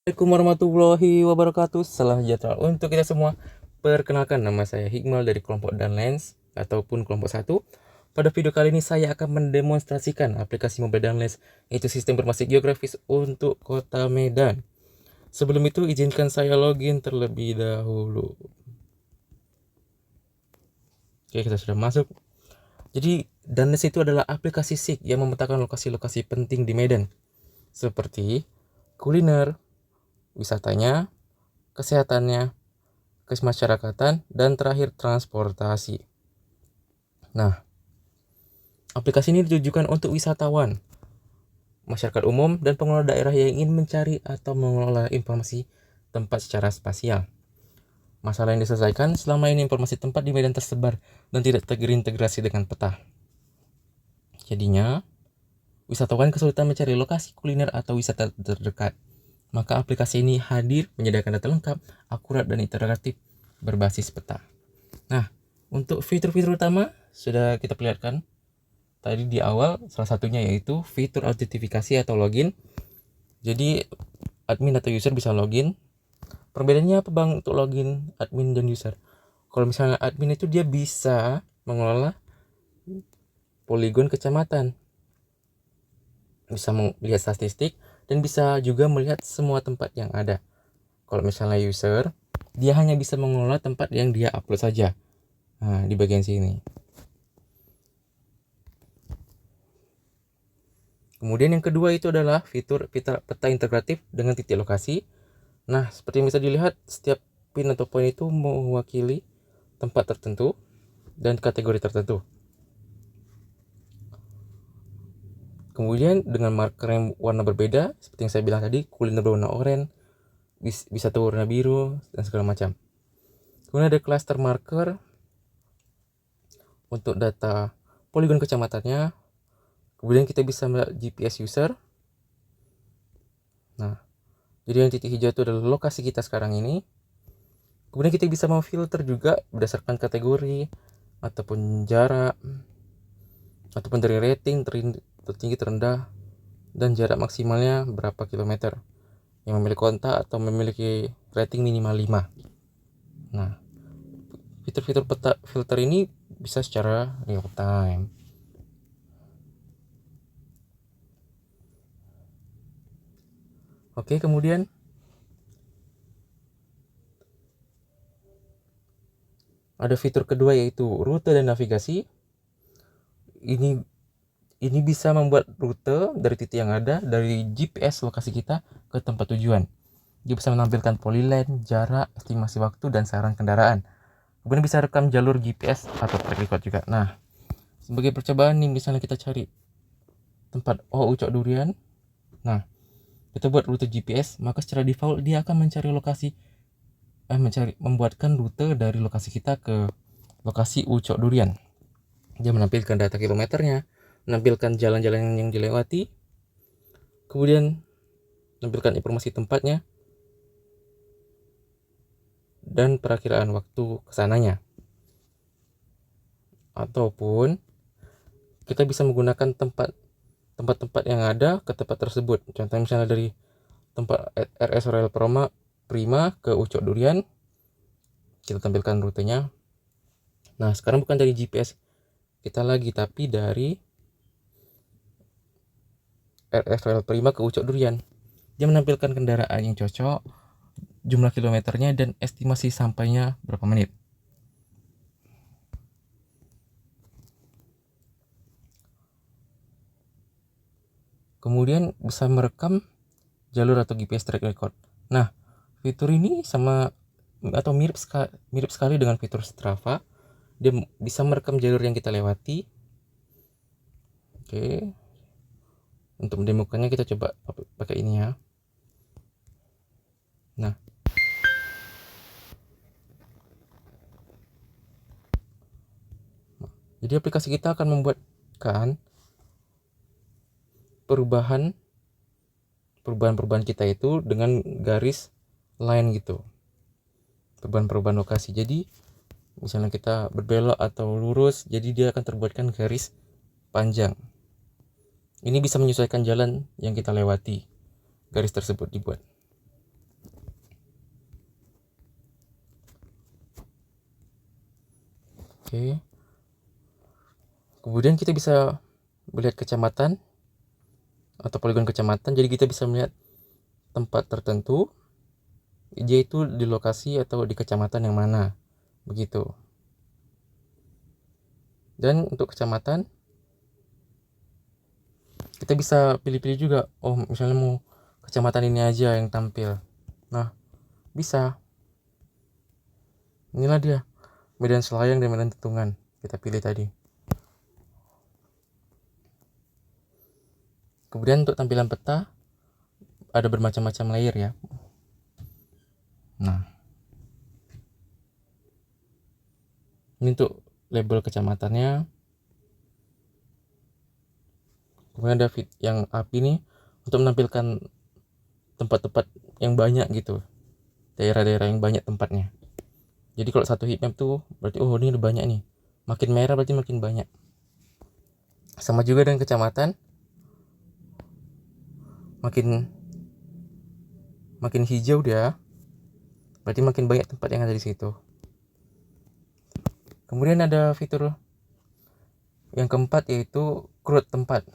Assalamualaikum warahmatullahi wabarakatuh. Salam sejahtera untuk kita semua. Perkenalkan, nama saya Hikmal dari kelompok Danlens ataupun kelompok 1. Pada video kali ini saya akan mendemonstrasikan aplikasi mobile Danlens, yaitu sistem informasi geografis untuk Kota Medan. Sebelum itu izinkan saya login terlebih dahulu. Oke, kita sudah masuk. Jadi Danlens itu adalah aplikasi SIG yang memetakan lokasi-lokasi penting di Medan, seperti kuliner, wisatanya, kesehatannya, kemasyarakatan, dan terakhir transportasi. Nah, aplikasi ini ditujukan untuk wisatawan, masyarakat umum, dan pengelola daerah yang ingin mencari atau mengelola informasi tempat secara spasial. Masalah yang diselesaikan, selama ini informasi tempat di Medan tersebar dan tidak terintegrasi dengan peta. Jadinya, wisatawan kesulitan mencari lokasi kuliner atau wisata terdekat. Maka aplikasi ini hadir menyediakan data lengkap, akurat, dan interaktif berbasis peta. Nah, untuk fitur-fitur utama sudah kita perlihatkan tadi di awal, salah satunya yaitu fitur autentifikasi atau login. Jadi admin atau user bisa login. Perbedaannya apa bang untuk login admin dan user? Kalau misalnya admin itu dia bisa mengelola poligon kecamatan, bisa melihat statistik, dan bisa juga melihat semua tempat yang ada. Kalau misalnya user, dia hanya bisa mengelola tempat yang dia upload saja. Nah, di bagian sini. Kemudian yang kedua itu adalah fitur peta integratif dengan titik lokasi. Nah, seperti yang bisa dilihat, setiap pin atau poin itu mewakili tempat tertentu dan kategori tertentu. Kemudian dengan marker yang warna berbeda, seperti yang saya bilang tadi, kuliner berwarna oranye, wisata warna biru, dan segala macam. Kemudian ada cluster marker untuk data poligon kecamatannya. Kemudian kita bisa melihat GPS user. Nah, jadi yang titik hijau itu adalah lokasi kita sekarang ini. Kemudian kita bisa memfilter juga berdasarkan kategori ataupun jarak, ataupun dari rating tertinggi, terendah, dan jarak maksimalnya berapa kilometer, yang memiliki kontak atau memiliki rating minimal 5. Nah, fitur-fitur peta filter ini bisa secara real time. Oke, kemudian ada fitur kedua yaitu rute dan navigasi. Ini bisa membuat rute dari titik yang ada dari GPS lokasi kita ke tempat tujuan. Dia bisa menampilkan polyline, jarak, estimasi waktu, dan saran kendaraan. Kemudian bisa rekam jalur GPS atau track record juga. Nah, sebagai percobaan nih, misalnya kita cari tempat Ucok Durian. Nah, kita buat rute GPS, maka secara default dia akan mencari lokasi, membuatkan rute dari lokasi kita ke lokasi Ucok Durian. Dia menampilkan data kilometernya, menampilkan jalan-jalan yang dilewati, kemudian menampilkan informasi tempatnya, dan perakiraan waktu kesananya. Ataupun kita bisa menggunakan tempat-tempat yang ada ke tempat tersebut. Contoh misalnya dari tempat RS Royal Prima ke Ucok Durian, kita tampilkan rutenya. Nah, sekarang bukan dari GPS kita lagi, tapi dari RS Royal Prima ke Ucok Durian. Dia menampilkan kendaraan yang cocok, jumlah kilometernya, dan estimasi sampainya berapa menit. Kemudian bisa merekam jalur atau GPS track record. Nah, fitur ini sama atau mirip sekali dengan fitur Strava. Dia bisa merekam jalur yang kita lewati. Oke. Untuk mendemokannya kita coba pakai ini ya. Nah, jadi aplikasi kita akan membuatkan perubahan kita itu dengan garis line gitu, perubahan lokasi. Jadi misalnya kita berbelok atau lurus, jadi dia akan terbuatkan garis panjang. Ini bisa menyesuaikan jalan yang kita lewati, garis tersebut dibuat. Oke. Kemudian kita bisa melihat kecamatan atau poligon kecamatan. Jadi kita bisa melihat tempat tertentu, yaitu di lokasi atau di kecamatan yang mana, begitu. Dan untuk kecamatan kita bisa pilih-pilih juga. Oh, misalnya mau kecamatan ini aja yang tampil. Nah, bisa. Inilah dia, Medan Selayang dan Medan Tuntungan. Kita pilih tadi. Kemudian untuk tampilan peta ada bermacam-macam layer ya. Nah, ini untuk label kecamatannya. Kemudian ada yang API nih untuk menampilkan tempat-tempat yang banyak gitu, daerah-daerah yang banyak tempatnya. Jadi kalau satu heat map tuh berarti oh ini udah banyak nih, makin merah berarti makin banyak. Sama juga dengan kecamatan, makin hijau dia berarti makin banyak tempat yang ada di situ. Kemudian ada fitur yang keempat, yaitu CRUD tempat.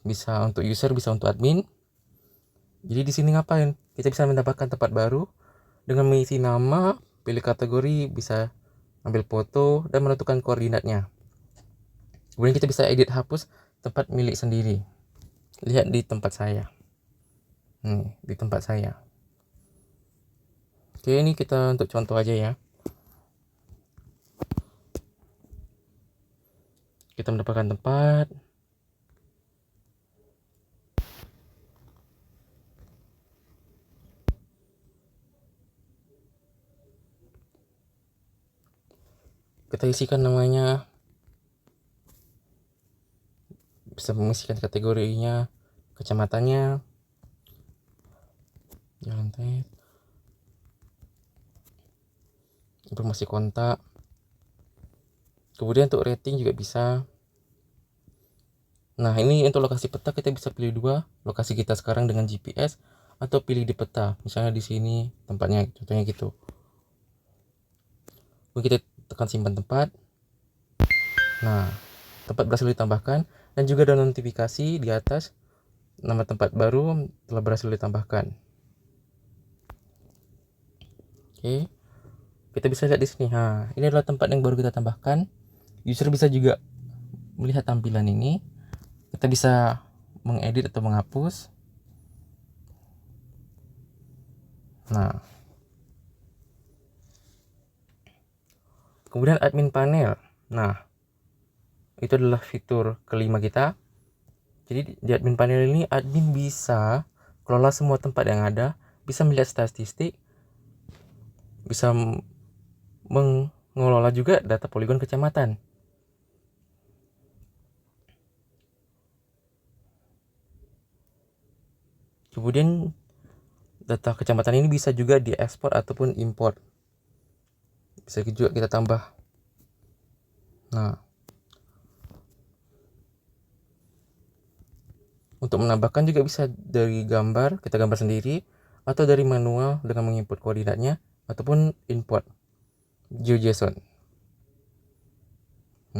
Bisa untuk user, bisa untuk admin. Jadi di sini ngapain? Kita bisa mendapatkan tempat baru dengan mengisi nama, pilih kategori, bisa ambil foto dan menentukan koordinatnya. Kemudian kita bisa edit hapus tempat milik sendiri. Lihat di tempat saya. Nih, di tempat saya. Oke, ini kita untuk contoh aja ya. Kita mendapatkan tempat. Kita isikan namanya, bisa mengisikan kategorinya, kecamatannya, jalan tes, informasi kontak. Kemudian untuk rating juga bisa. Nah, ini untuk lokasi peta kita bisa pilih dua, lokasi kita sekarang dengan GPS atau pilih di peta. Misalnya di sini tempatnya, contohnya gitu. Lalu kita tekan simpan tempat. Nah, tempat berhasil ditambahkan dan juga ada notifikasi di atas nama tempat baru telah berhasil ditambahkan. Oke. Kita bisa lihat di sini. Nah, ini adalah tempat yang baru kita tambahkan. User bisa juga melihat tampilan ini. Kita bisa mengedit atau menghapus. Nah, kemudian admin panel. Nah, itu adalah fitur kelima kita. Jadi di admin panel ini admin bisa kelola semua tempat yang ada, bisa melihat statistik, bisa mengelola juga data poligon kecamatan. Kemudian data kecamatan ini bisa juga diekspor ataupun import. Bisa juga kita tambah. Nah, untuk menambahkan juga bisa dari gambar, kita gambar sendiri, atau dari manual dengan menginput koordinatnya, ataupun import GeoJSON.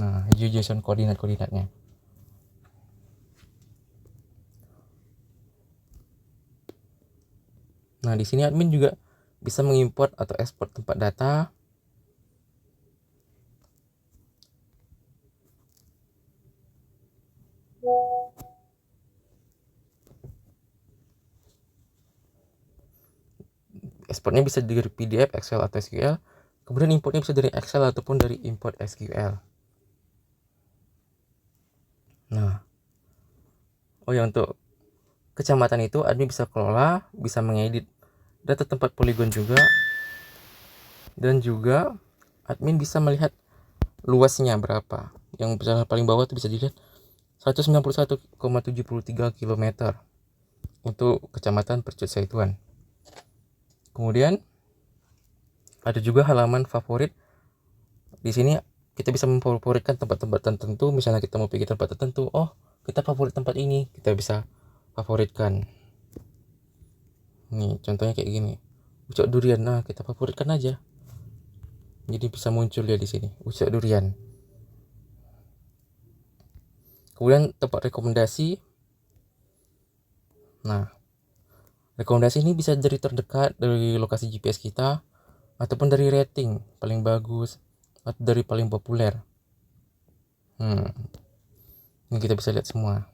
Nah, GeoJSON koordinatnya. Nah, di sini admin juga bisa mengimport atau ekspor tempat data. Ekspornya bisa dari PDF, Excel, atau SQL. Kemudian importnya bisa dari Excel ataupun dari import SQL. Nah, oh ya, untuk kecamatan itu admin bisa kelola, bisa mengedit data tempat poligon juga, dan juga admin bisa melihat luasnya berapa. Yang paling bawah itu bisa dilihat 191,73 km untuk kecamatan Percut Saituan. Kemudian ada juga halaman favorit. Di sini kita bisa memfavoritkan tempat-tempat tertentu. Misalnya kita mau pergi tempat tertentu, oh kita favorit tempat ini, kita bisa favoritkan. Nih contohnya kayak gini, Pucuk Durian. Nah, kita favoritkan aja. Jadi bisa muncul ya di sini, ucok durian. Kemudian tempat rekomendasi. Nah, rekomendasi ini bisa dari terdekat dari lokasi GPS kita, ataupun dari rating paling bagus, atau dari paling populer. Ini kita bisa lihat semua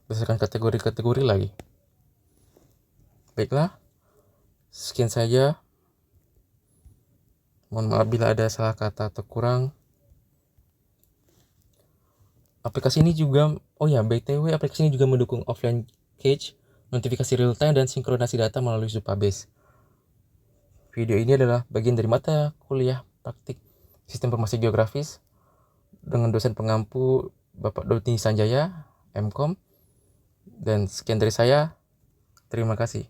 berdasarkan kategori-kategori lagi. Baiklah, sekian saja. Mohon maaf bila ada salah kata atau kurang. Aplikasi ini juga, BTW aplikasi ini juga mendukung offline cache, notifikasi real time, dan sinkronasi data melalui Supabase. Video ini adalah bagian dari mata kuliah praktik Sistem Informasi Geografis dengan dosen pengampu Bapak Doni Sanjaya, MKOM. Dan sekian dari saya. Terima kasih.